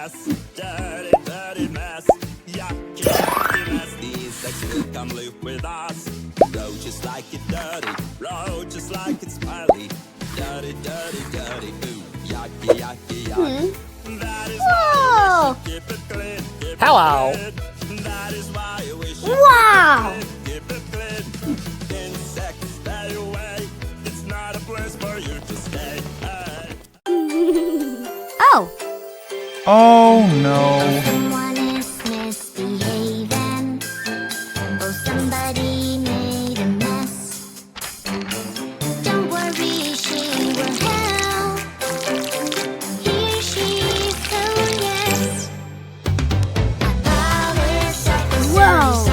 mess. Dirty, dirty mess. Yucky, yucky mess. These ex will come live with us. Roll just like it's dirty. Roll just like it's smelly. Dirty, dirty, dirty. Ooh, yucky, yucky, yucky. That is why we should keep it clean. Keep it Hello. clean. That is why we should Wow. keep it clean. Insects, stay away. It's not a place for you to stay. Hey. Oh. Oh no. Someone is misbehaving. Oh, somebody made a mess. Don't worry, she will help. Here she is, oh yes. Whoa.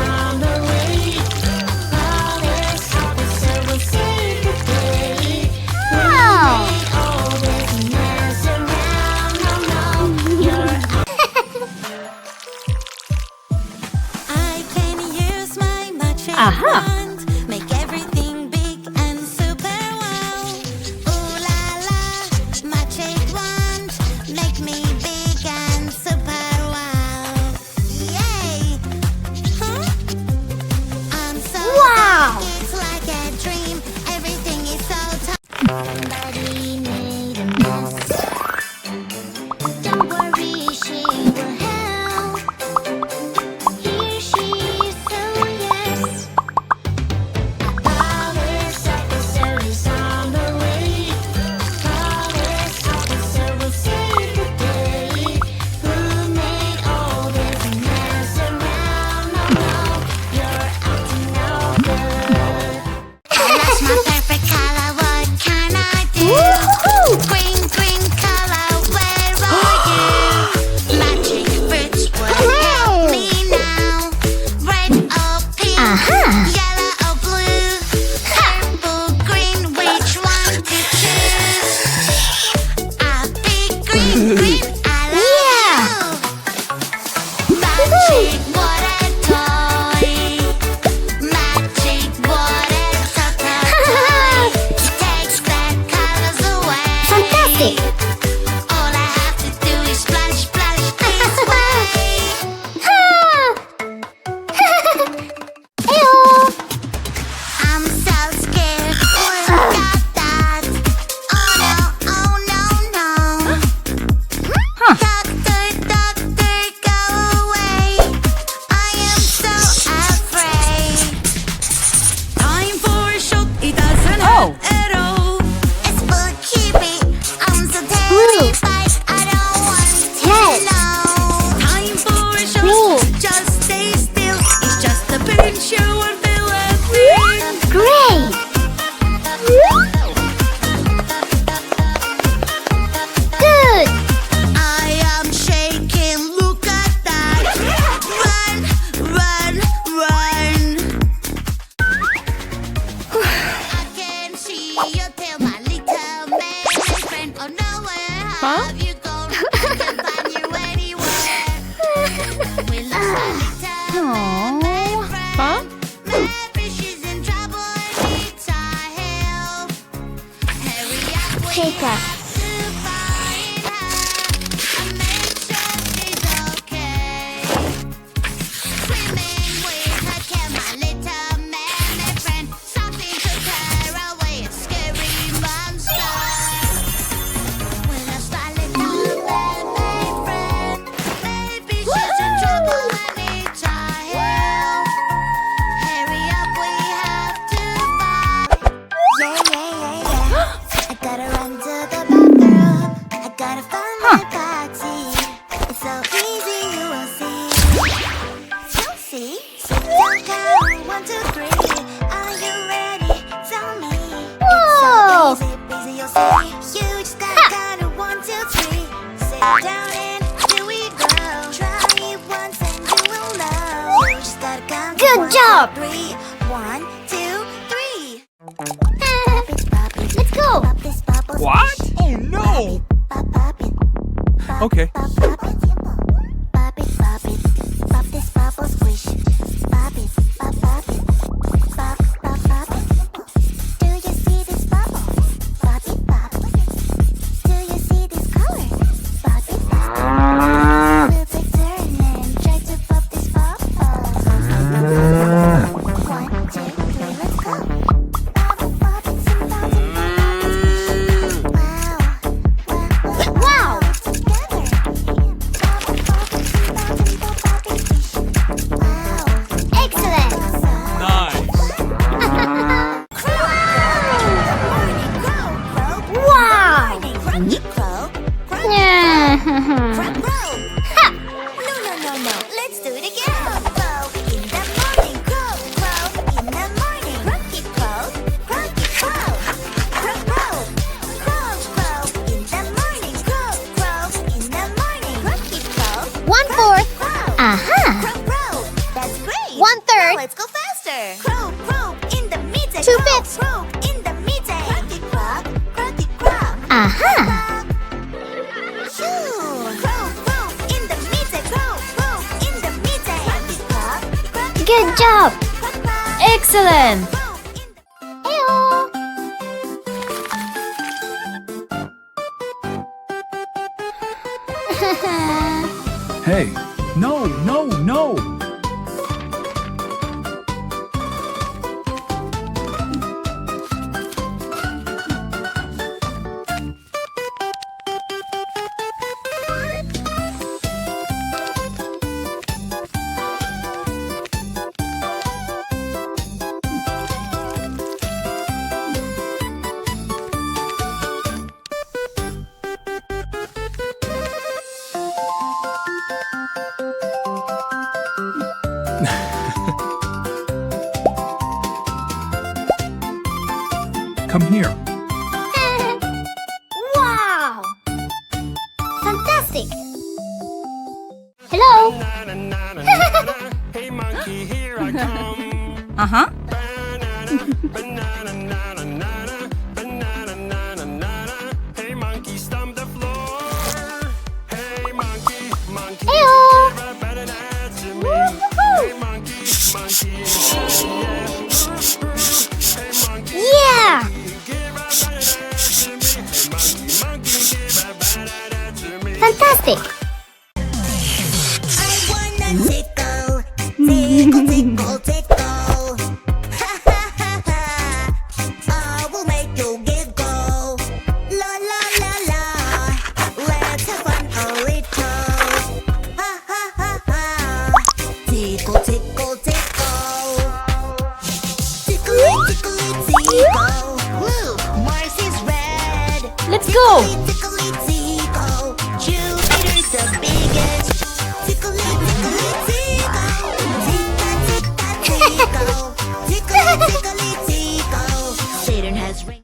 Aha! Make everything big and super wow. Ooh la la, magic wand. Make me big and super wow. Yay! Huh? I'm so Wow. big, it's like a dream. Everything is so tight. Somebody made a mess. Don't worry, she will help. Here she is, oh yes. This episode is on the way. This episode will save the day. Who made all this mess around? Oh no, you're acting no good. I lost my perfect color. What can I do? Woohoo! Green, green color. Where are you? Magic fruits will help me now. Red or pink. Yellow or blue, purple, green, which one to choose? A big green, green, I love you. Magic water toy, magic water toy. Takes the colors away. Fantastic! All I have to do is splash, splash this way. Ew! I'm so scared. Got that. Oh no, no. Doctor, doctor, go away. I am so afraid. Time for a shot. It doesn't hurt at all. It's spooky. I'm so terrified. I don't want to know. Time for a shot. Just stay still. It's just a pinch. You won't feel a thing. Great! Good! I am shaking, look at that. Run, run, run. I can see your tail, my little man friend. Oh no, where have you gone? I can find you anywhere. We lost my little man friend. Maybe she's in trouble and needs our help. Hurry up, we Take us. have to find her and make sure she's okay. Swimming with her tail, my little man friend. Something to tear away a scary monster. We lost our little man friend. Maybe she's in trouble and needs our help. Hurry up, we have to find. Yeah. I gotta run to the bathroom. I gotta find my body. It's so easy, you will see. You'll see. Sit down, count 1, 2, 3. Are you ready? Tell me. Whoa! It's so easy, you'll see. You just gotta count it 1, 2, 3. Sit down and here we go. Try it once and you will know. You just gotta count Good 1, 2, job. 3. 1, 2, 3. Let's go! What? Oh no. Okay. Do you see this color? Aha! Crow, crow. That's great. 1/3. Let's go faster. Crow, crow in the middle. 2/5. Crow in the middle. Croaky, croak, croaky, croak. Aha! Shoo. Crow, crow in the middle. Crow, crow in the middle. Croaky, croak, croaky, Good job! croak, croak. Excellent! Crow in the Ew. Hey, no, no, no! Come here. Wow! Fantastic! Hello! Hey monkey, here I come. Uh-huh. Banana, nana, nana, banana, nana, nana. Hey monkey, stomp the floor. Hey monkey, monkey, Ew. give a banana to me. Woo-hoo-hoo. Hey monkey, monkey, yeah. Hey monkey, Yeah! give a banana to me. Hey monkey, monkey, give a banana to me. Fantastic! I wanna tickle, tickle, tickle, tickle. Ha ha ha ha. I will make you giggle. La la la la. Let's have fun a little. Ha ha ha ha. Tickle, tickle, tickle. Tickle, tickle, tickle. Blue, Mars is red. Let's go! Tickly, tickle. Jupiter's the biggest. Tickly, tickly, tickle. Ticka, ticka, tickle. Tickly, tickly, tickle. Saturn has ring.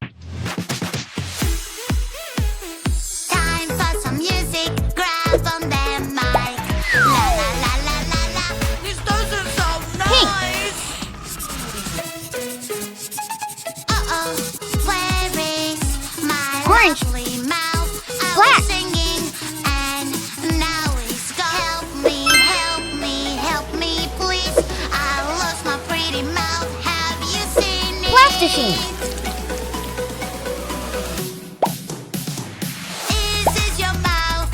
Time for some music. Grab on the mic. La la la la la la. This doesn't sound nice. Uh-oh, where is my Orange. lovely mouth? I Black. was singing and now it's gone. Help me, help me, help me, please. I lost my pretty mouth. Have you seen it? Plasticine. Is this your mouth?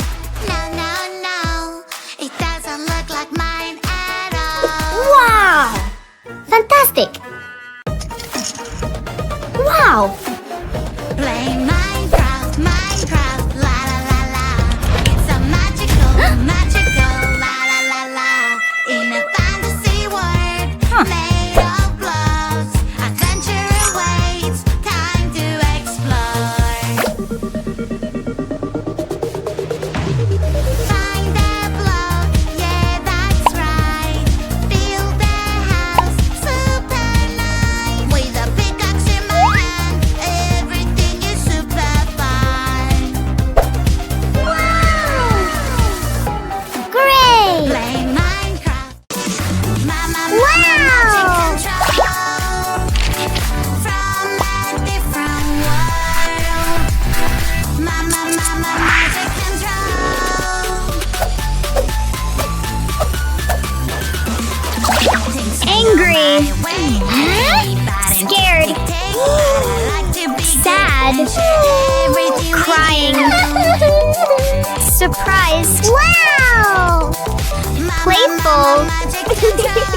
No, no, no. It doesn't look like mine at all. Wow! Fantastic! Wow! Play Minecraft, Minecraft, la la la la. It's a magical, magical, la la la la. In a fantasy world made of blobs, adventure awaits, time to explore. Find a block, yeah that's right. Build a house, super nice. With a pickaxe in my hand, everything is super fine. Wow! Great! Play Minecraft. Mama, Wow! magic control from a different world. Mama, magic control. Things Angry. go my way. Huh? Bad and Scared. take. I like to be Sad. good and share everything with Crying. you. Surprised. Wow! Mama, Playful. magic control.